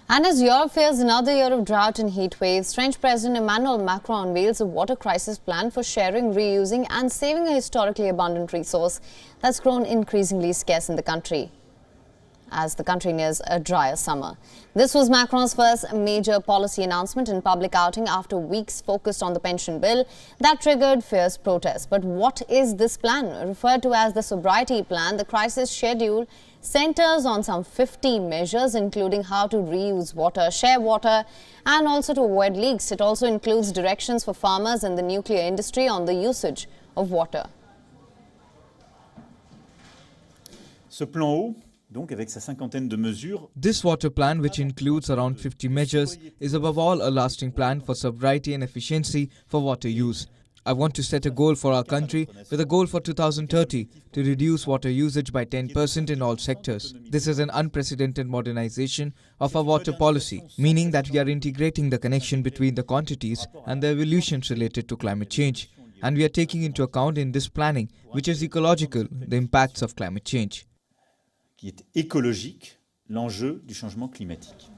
And as Europe faces another year of drought and heat waves, French President Emmanuel Macron unveils a water crisis plan for sharing, reusing and saving a historically abundant resource that's grown increasingly scarce in the country as the country nears a drier summer. This was Macron's first major policy announcement in public outing after weeks focused on the pension bill that triggered fierce protests. But what is this plan? Referred to as the sobriety plan, the crisis schedule centers on some 50 measures, including how to reuse water, share water, and also to avoid leaks. It also includes directions for farmers and the nuclear industry on the usage of water. Ce plan eau, donc avec sa cinquantaine de mesures. This water plan, which includes around 50 measures, is above all a lasting plan for sobriety and efficiency for water use. I want to set a goal for our country with a goal for 2030 to reduce water usage by 10% in all sectors. This is an unprecedented modernization of our water policy, meaning that we are integrating the connection between the quantities and the evolutions related to climate change. And we are taking into account in this planning, which is ecological, the impacts of climate change. Qui est écologique, l'enjeu du changement climatique.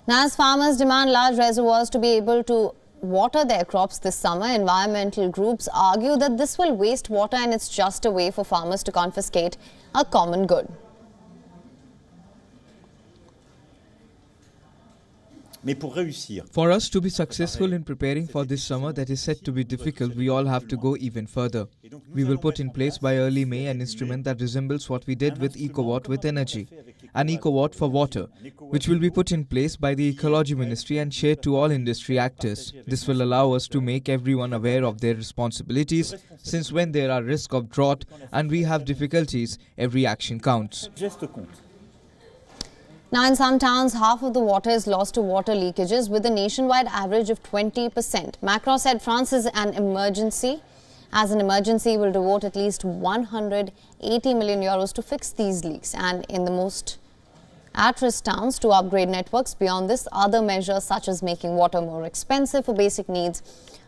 Now, as farmers demand large reservoirs to be able to water their crops this summer, environmental groups argue that this will waste water and it's just a way for farmers to confiscate a common good. For us to be successful in preparing for this summer that is set to be difficult, we all have to go even further. We will put in place by early May an instrument that resembles what we did with EcoWatt with energy, an EcoWatt for water, which will be put in place by the Ecology Ministry and shared to all industry actors. This will allow us to make everyone aware of their responsibilities, since when there are risks of drought and we have difficulties, every action counts. Now, in some towns, half of the water is lost to water leakages with a nationwide average of 20%. Macron said France is an emergency. As an emergency, will devote at least 180 million euros to fix these leaks and in the most at-risk towns to upgrade networks. Beyond this, other measures such as making water more expensive for basic needs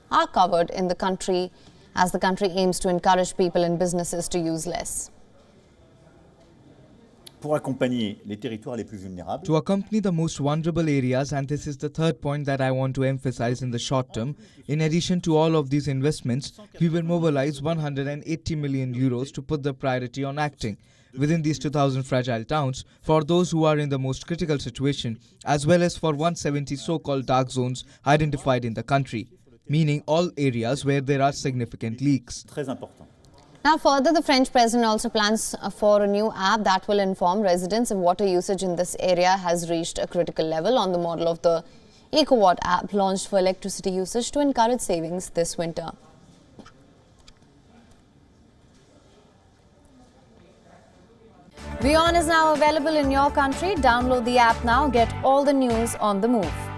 are covered in the country as the country aims to encourage people and businesses to use less. To accompany the most vulnerable areas, and this is the third point that I want to emphasize in the short term, in addition to all of these investments, we will mobilize 180 million euros to put the priority on acting within these 2,000 fragile towns for those who are in the most critical situation, as well as for 170 so-called dark zones identified in the country, meaning all areas where there are significant leaks. Now, further, the French president also plans for a new app that will inform residents if water usage in this area has reached a critical level on the model of the EcoWatt app launched for electricity usage to encourage savings this winter. WION is now available in your country. Download the app now. Get all the news on the move.